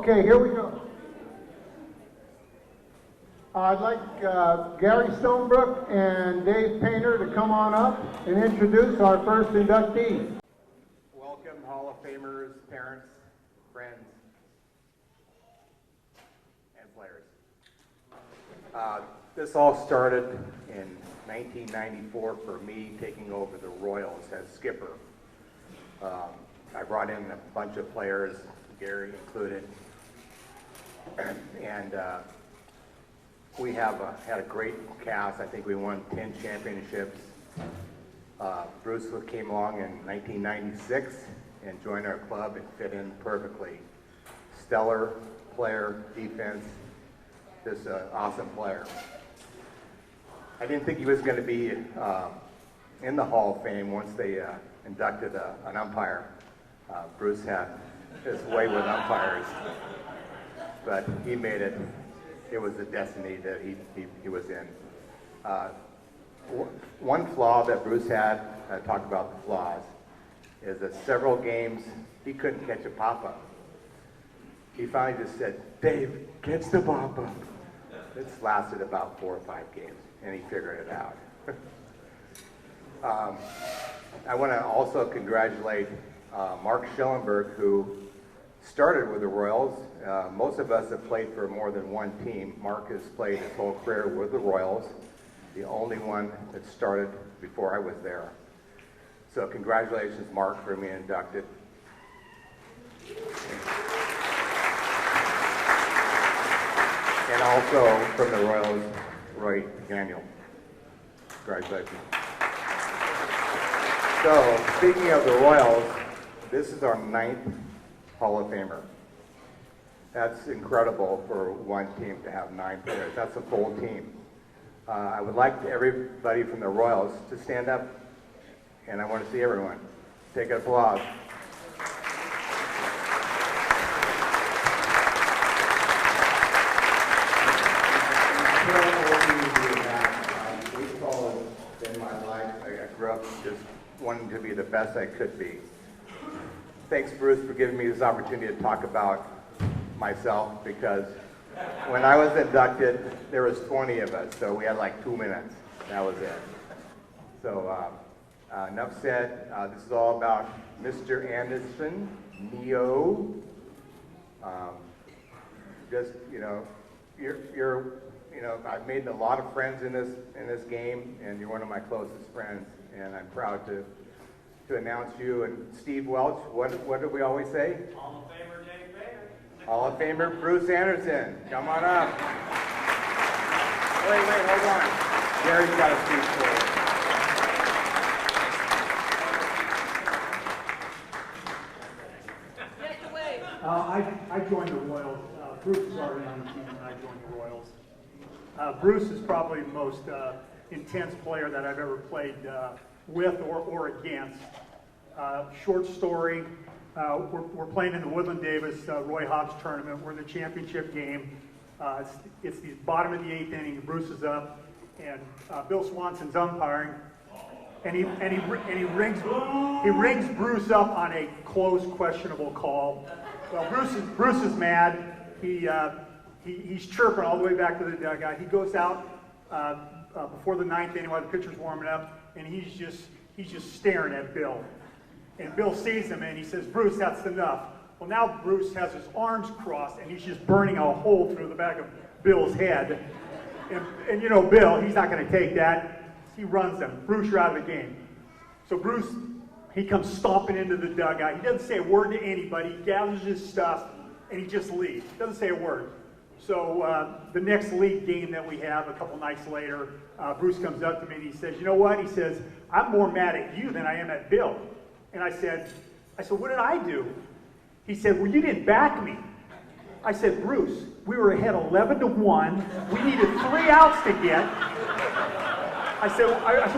Okay, here we go. I'd like Gary Stonebrook and Dave Painter to come on up and introduce our first inductee. Welcome, Hall of Famers, parents, friends, and players. This all started in 1994 for me taking over the Royals as skipper. I brought in a bunch of players, Gary included, and we have had a great cast. I think we won 10 championships. Bruce came along in 1996 and joined our club and fit in perfectly. Stellar player, defense, just an awesome player. I didn't think he was going to be in the Hall of Fame once they inducted an umpire. Bruce had his way with umpires, but he made it. It was the destiny that he was in. One flaw that Bruce had, I talked about the flaws, is that several games he couldn't catch a pop-up. He finally just said, "Dave, catch the pop-up." It's lasted about 4 or 5 games, and he figured it out. I want to also congratulate Mark Schellenberg, who started with the Royals. Most of us have played for more than one team. Mark has played his whole career with the Royals, the only one that started before I was there. So congratulations, Mark, for being inducted. And also from the Royals, Roy Daniel. Congratulations. So, speaking of the Royals, this is our 9th Hall of Famer. That's incredible for one team to have 9 players. That's a full team. I would like everybody from the Royals to stand up, and I want to see everyone. Take an applause. Baseball has been my life. I grew up just wanting to be the best I could be. Thanks, Bruce, for giving me this opportunity to talk about myself, because when I was inducted, there was 20 of us, so we had like 2 minutes. That was it. So enough said. This is all about Mr. Anderson, Neo. I've made a lot of friends in this game, and you're one of my closest friends, and I'm proud to announce you. And Steve Welch, what do we always say? Hall of Famer Dave Painter. Hall of Famer Bruce Anderson. Come on up. Wait, hold on. Gary's got a speech for you. I joined the Royals. Bruce was already on the team when I joined the Royals. Bruce is probably the most intense player that I've ever played with or against. Short story, we're playing in the Woodland Davis Roy Hobbs tournament. We're in the championship game. It's the bottom of the 8th inning. Bruce is up, and Bill Swanson's umpiring, and he rings Bruce up on a close, questionable call. Well, Bruce is mad. He's chirping all the way back to the dugout. He goes out before the 9th inning while the pitcher's warming up, and he's just staring at Bill. And Bill sees him and he says, "Bruce, that's enough." Well, now Bruce has his arms crossed and he's just burning a hole through the back of Bill's head. And you know Bill, he's not going to take that. He runs him. "Bruce, you're out of the game." So Bruce, he comes stomping into the dugout. He doesn't say a word to anybody. He gathers his stuff and he just leaves. Doesn't say a word. So the next league game that we have a couple nights later, Bruce comes up to me and he says, "You know what?" He says, "I'm more mad at you than I am at Bill." And I said, "What did I do?" He said, "Well, you didn't back me." I said, "Bruce, we were ahead 11-1. We needed 3 outs to get." I said,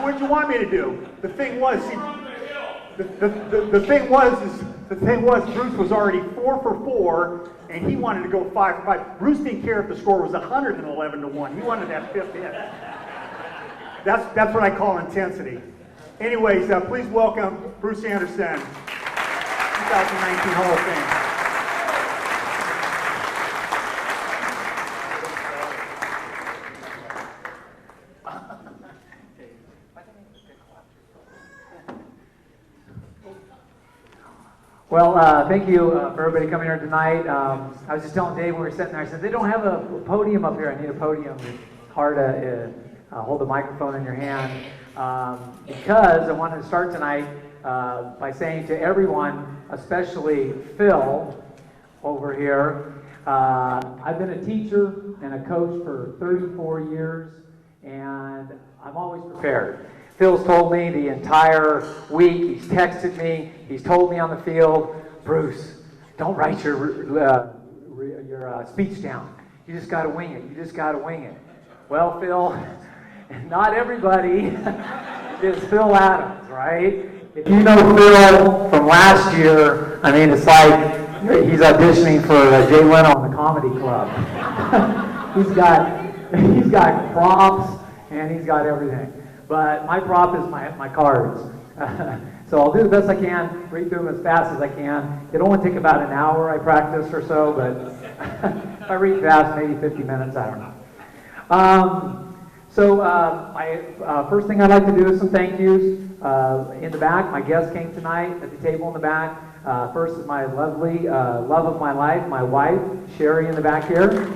"What did you want me to do?" The thing was, the thing was, Bruce was already 4 for 4, and he wanted to go 5 for 5. Bruce didn't care if the score was 111-1. He wanted that 5th hit. That's what I call intensity. Anyways, please welcome Bruce Anderson, 2019 Hall of Fame. Well, thank you for everybody coming here tonight. I was just telling Dave when we were sitting there, I said, they don't have a podium up here. I need a podium. It's hard to hold the microphone in your hand. Because I wanted to start tonight by saying to everyone, especially Phil over here, I've been a teacher and a coach for 34 years, and I'm always prepared. Phil's told me the entire week, he's texted me, he's told me on the field, Bruce, don't write your speech down. You just got to wing it. You just got to wing it. Well, Phil, not everybody is Phil Adams, right? If you know Phil from last year, I mean, it's like he's auditioning for Jay Leno in the Comedy Club. he's got props and he's got everything. But my prop is my cards. So I'll do the best I can, read through them as fast as I can. It'll only take about an hour I practice or so, but if I read fast, maybe 50 minutes, I don't know. My first thing I'd like to do is some thank yous. In the back, my guest came tonight at the table in the back. First is my lovely love of my life, my wife, Sherry, in the back here.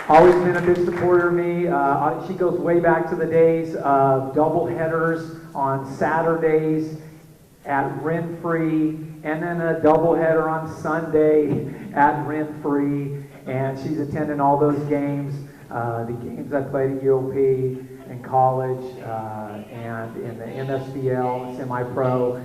Always been a big supporter of me. She goes way back to the days of double headers on Saturdays at Renfree, and then a double header on Sunday at Renfree. And she's attending all those games, the games I played at UOP in college and in the MSBL, semi-pro.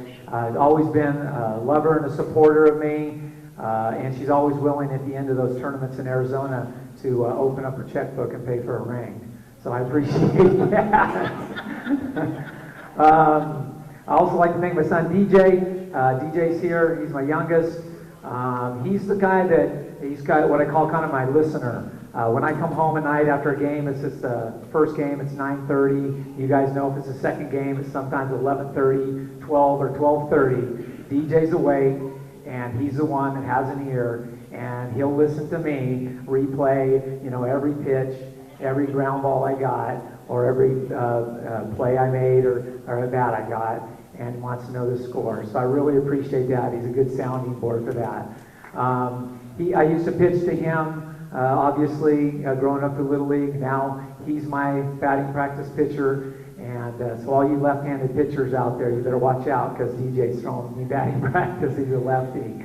Always been a lover and a supporter of me, and she's always willing at the end of those tournaments in Arizona to open up her checkbook and pay for a ring. So I appreciate that. I also like to thank my son DJ. DJ's here. He's my youngest. He's the guy he's got what I call kind of my listener. When I come home at night after a game, it's just the first game, it's 9:30. You guys know if it's the second game, it's sometimes 11:30, 12, or 12:30. DJ's awake, and he's the one that has an ear, and he'll listen to me replay, every pitch, every ground ball I got, or every play I made or a bat I got, and wants to know the score. So I really appreciate that. He's a good sounding board for that. I used to pitch to him, obviously, growing up through Little League. Now he's my batting practice pitcher. And so all you left-handed pitchers out there, you better watch out because DJ's throwing me batting practice. He's a lefty.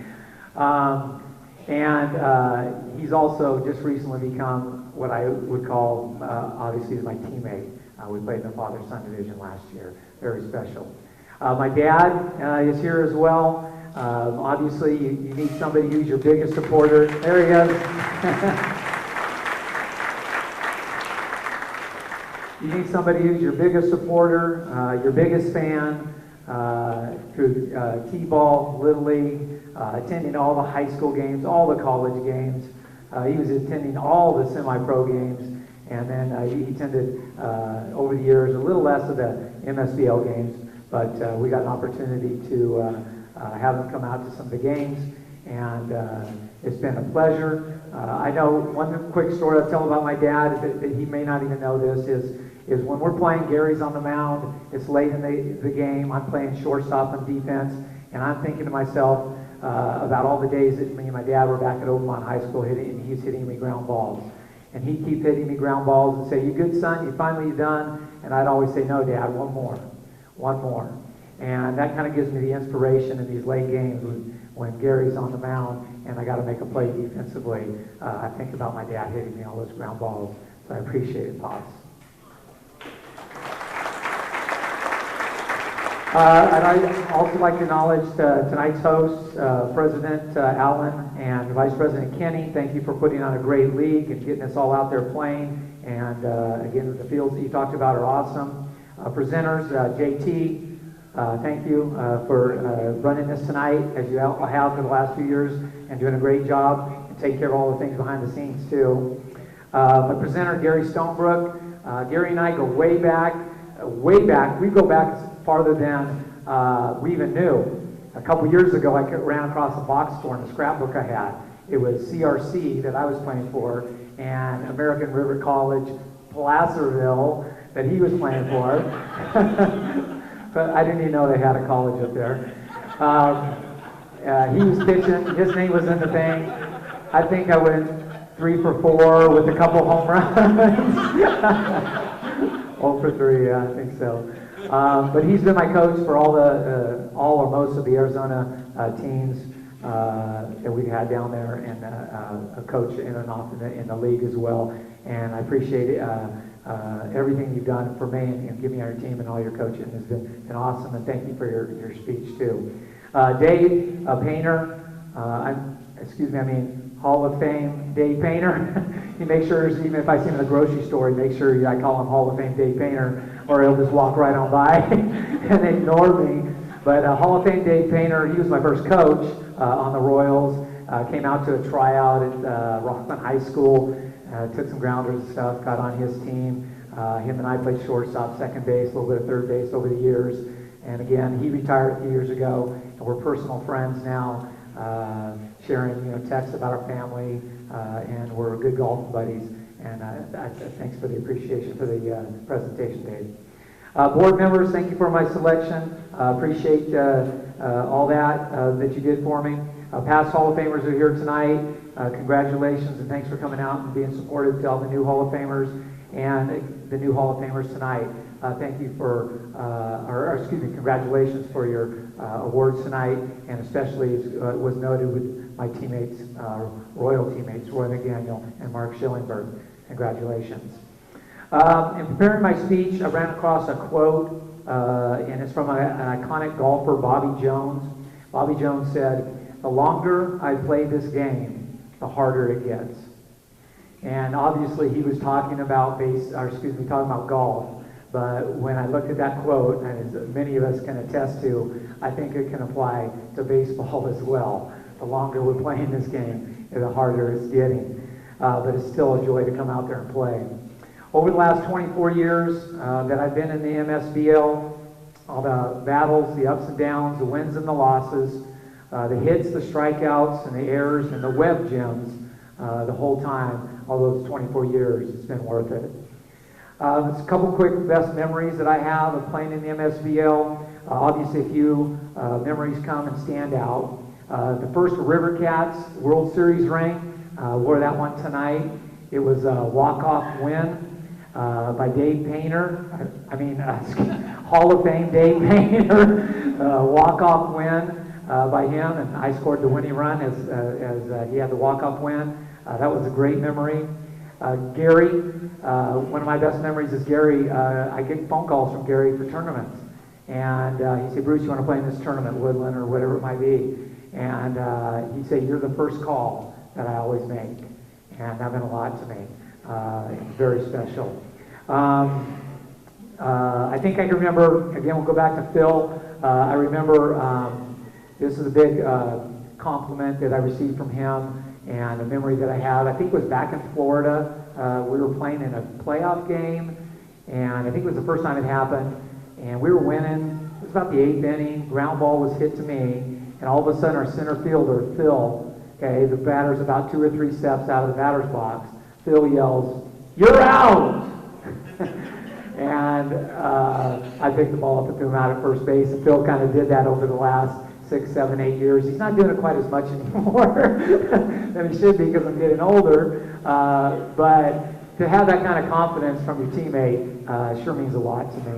And he's also just recently become what I would call, obviously, is my teammate. We played in the father-son division last year. Very special. My dad is here as well. Obviously, you need somebody who's your biggest supporter. There he is. You need somebody who's your biggest supporter, your biggest fan, through T-ball, Little League, attending all the high school games, all the college games. He was attending all the semi-pro games, and then he attended, over the years, a little less of the MSBL games, but we got an opportunity to have him come out to some of the games, and it's been a pleasure. I know one quick story I'll tell about my dad that he may not even know this is when we're playing, Gary's on the mound, it's late in the game, I'm playing shortstop on defense, and I'm thinking to myself about all the days that me and my dad were back at Oakmont High School and he's hitting me ground balls. And he'd keep hitting me ground balls and say, "You good, son? You finally done?" And I'd always say, "No, Dad, one more. And that kind of gives me the inspiration in these late games when Gary's on the mound and I got to make a play defensively. I think about my dad hitting me all those ground balls. So I appreciate it, Pops. And I'd also like to acknowledge tonight's hosts, President Allen and Vice President Kenny. Thank you for putting on a great league and getting us all out there playing. And again, the fields that you talked about are awesome. Presenters, JT, thank you for running this tonight, as you have for the last few years, and doing a great job and taking care of all the things behind the scenes, too. My presenter, Gary Stonebrook. Gary and I go way back. We go back farther than we even knew. A couple years ago, I ran across a box score in a scrapbook I had. It was CRC that I was playing for, and American River College, Placerville, that he was playing for. but I didn't even know they had a college up there. He was pitching. His name was in the thing. I think I went 3 for 4 with a couple home runs. 0 for 3, yeah, I think so. But he's been my coach for all or most of the Arizona teams that we've had down there, and a coach in and off in the league as well. And I appreciate everything you've done for me and giving our team and all your coaching has been awesome. And thank you for your speech too. Dave Painter, Hall of Fame Dave Painter. He makes sure, even if I see him in the grocery store, he makes sure I call him Hall of Fame Dave Painter, or he'll just walk right on by and ignore me. But Hall of Fame Dave Painter, he was my first coach on the Royals. Came out to a tryout at Rockland High School, took some grounders and stuff, got on his team. Him and I played shortstop, second base, a little bit of third base over the years. And again, he retired a few years ago, and we're personal friends now, sharing texts about our family, and we're good golf buddies. And thanks for the appreciation for the presentation, Dave. Board members, thank you for my selection. Appreciate all that you did for me. Past Hall of Famers are here tonight. Congratulations and thanks for coming out and being supportive to all the new Hall of Famers and the new Hall of Famers tonight. Thank you congratulations for your awards tonight, and especially as was noted with my teammates, Royal teammates, Roy McDaniel and Mark Schillingberg. Congratulations. In preparing my speech, I ran across a quote, and it's from an iconic golfer, Bobby Jones. Bobby Jones said, "The longer I play this game, the harder it gets." And obviously he was talking about talking about golf. But when I looked at that quote, and as many of us can attest to, I think it can apply to baseball as well. The longer we're playing this game, the harder it's getting. But it's still a joy to come out there and play. Over the last 24 years that I've been in the MSBL, all the battles, the ups and downs, the wins and the losses, the hits, the strikeouts, and the errors, and the web gems, the whole time, all those 24 years, it's been worth it. It's a couple quick best memories that I have of playing in the MSBL. Obviously, a few memories come and stand out. The first River Cats World Series ring, wore that one tonight. It was a walk-off win by Dave Painter. Hall of Fame Dave Painter. Walk-off win by him, and I scored the winning run as he had the walk-off win. That was a great memory. Gary, one of my best memories is Gary. I get phone calls from Gary for tournaments. And he said, "Bruce, you want to play in this tournament, Woodland, or whatever it might be?" And he'd say, "You're the first call that I always make." And that meant a lot to me. It's very special. I think I can remember, again, we'll go back to Phil. I remember this is a big compliment that I received from him, and a memory that I have. I think it was back in Florida. We were playing in a playoff game, and I think it was the first time it happened, and we were winning. It was about the 8th inning. Ground ball was hit to me, and all of a sudden our center fielder, Phil, the batter's about 2 or 3 steps out of the batter's box. Phil yells, "You're out!" And I picked the ball up and threw him out at first base, and Phil kind of did that over the last 6, 7, 8 years. He's not doing it quite as much anymore than he should be because I'm getting older. But to have that kind of confidence from your teammate sure means a lot to me.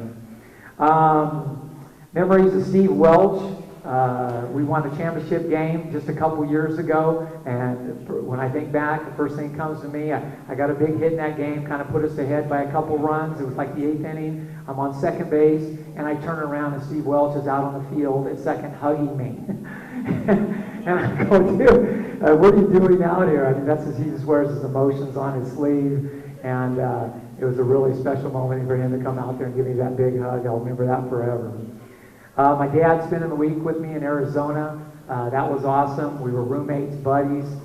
Memories of Steve Welch. We won the championship game just a couple years ago, and when I think back, the first thing that comes to me, I got a big hit in that game, kind of put us ahead by a couple runs. It was like the 8th inning. I'm on second base, and I turn around, and Steve Welch is out on the field at second hugging me. And I go, "Dude, what are you doing out here?" I mean, he just wears his emotions on his sleeve, and it was a really special moment for him to come out there and give me that big hug. I'll remember that forever. My dad spending the week with me in Arizona. That was awesome. We were roommates, buddies.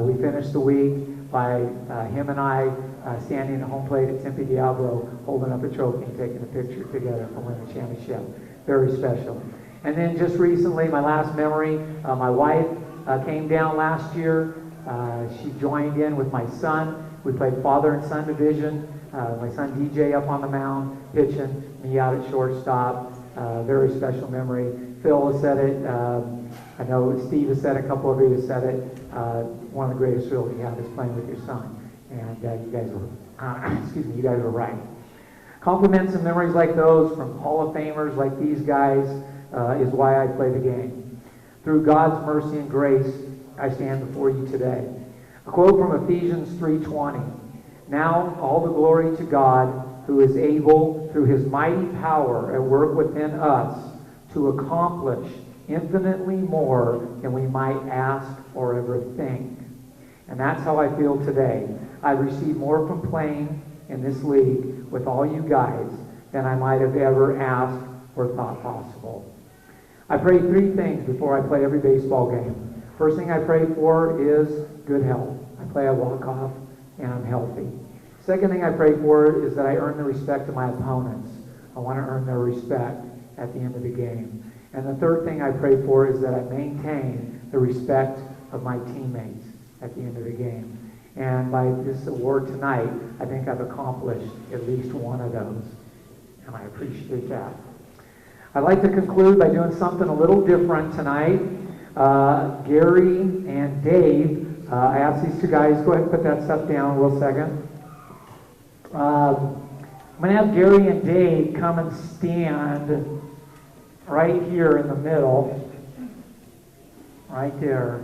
We finished the week by him and I standing at home plate at Tempe Diablo, holding up a trophy and taking a picture together for winning the championship. Very special. And then just recently, my last memory, my wife came down last year. She joined in with my son. We played father and son division. My son DJ up on the mound pitching, me out at shortstop. Very special memory. Phil has said it. I know Steve has said it. A couple of you have said it. One of the greatest thrills you have is playing with your son. And you guys were, excuse me, you guys were right. Compliments and memories like those from Hall of Famers like these guys is why I play the game. Through God's mercy and grace, I stand before you today. A quote from Ephesians 3:20. Now all the glory to God, who is able, through his mighty power at work within us, to accomplish infinitely more than we might ask or ever think. And that's how I feel today. I received more from playing in this league with all you guys than I might have ever asked or thought possible. I pray three things before I play every baseball game. First thing I pray for is good health. I play a walk-off and I'm healthy. Second thing I pray for is that I earn the respect of my opponents. I want to earn their respect at the end of the game. And the third thing I pray for is that I maintain the respect of my teammates at the end of the game. And by this award tonight, I think I've accomplished at least one of those. And I appreciate that. I'd like to conclude by doing something a little different tonight. Gary and Dave, I asked these two guys, go ahead and put that stuff down real second. I'm going to have Gary and Dave come and stand right here in the middle. Right there.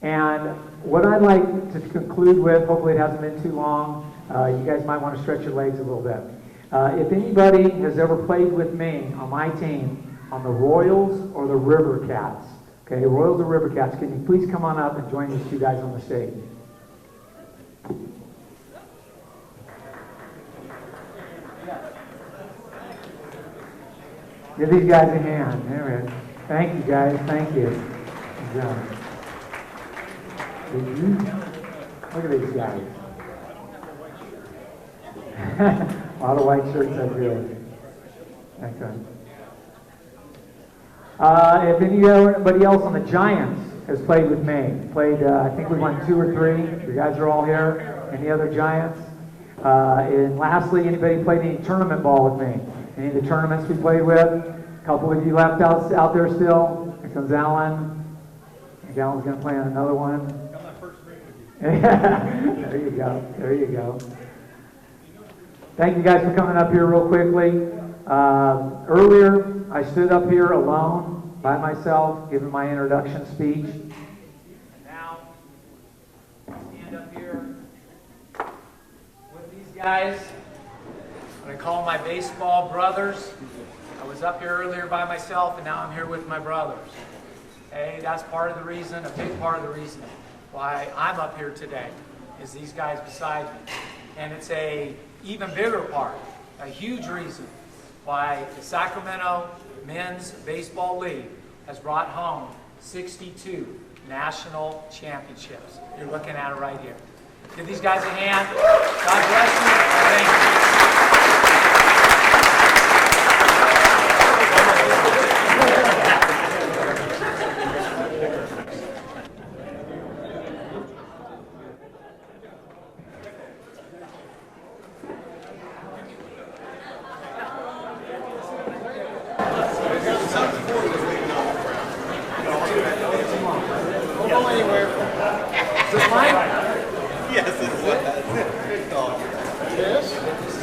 And what I'd like to conclude with, hopefully it hasn't been too long, you guys might want to stretch your legs a little bit. If anybody has ever played with me on my team on the Royals or the River Cats, okay, Royals or River Cats, can you please come on up and join these two guys on the stage? Give these guys a hand. There we go. Thank you, guys. Thank you. Good job. Look at these guys. A lot of white shirts up here. Okay. If anybody else on the Giants has played with me, I think we won 2 or 3. You guys are all here. Any other Giants? And lastly, anybody played any tournament ball with me? Any of the tournaments we played with? A couple of you left out there still. Here comes Alan. I think Alan's going to play on another one. There you go. There you go. Thank you guys for coming up here real quickly. Earlier, I stood up here alone by myself, giving my introduction speech. And now, I stand up here with these guys. What I call my baseball brothers. I was up here earlier by myself, and now I'm here with my brothers. Hey, that's part of the reason, a big part of the reason why I'm up here today, is these guys beside me. And it's a even bigger part, a huge reason why the Sacramento Men's Baseball League has brought home 62 national championships. You're looking at it right here. Give these guys a hand. God bless you. Thank you. Yes, it's what? Yes.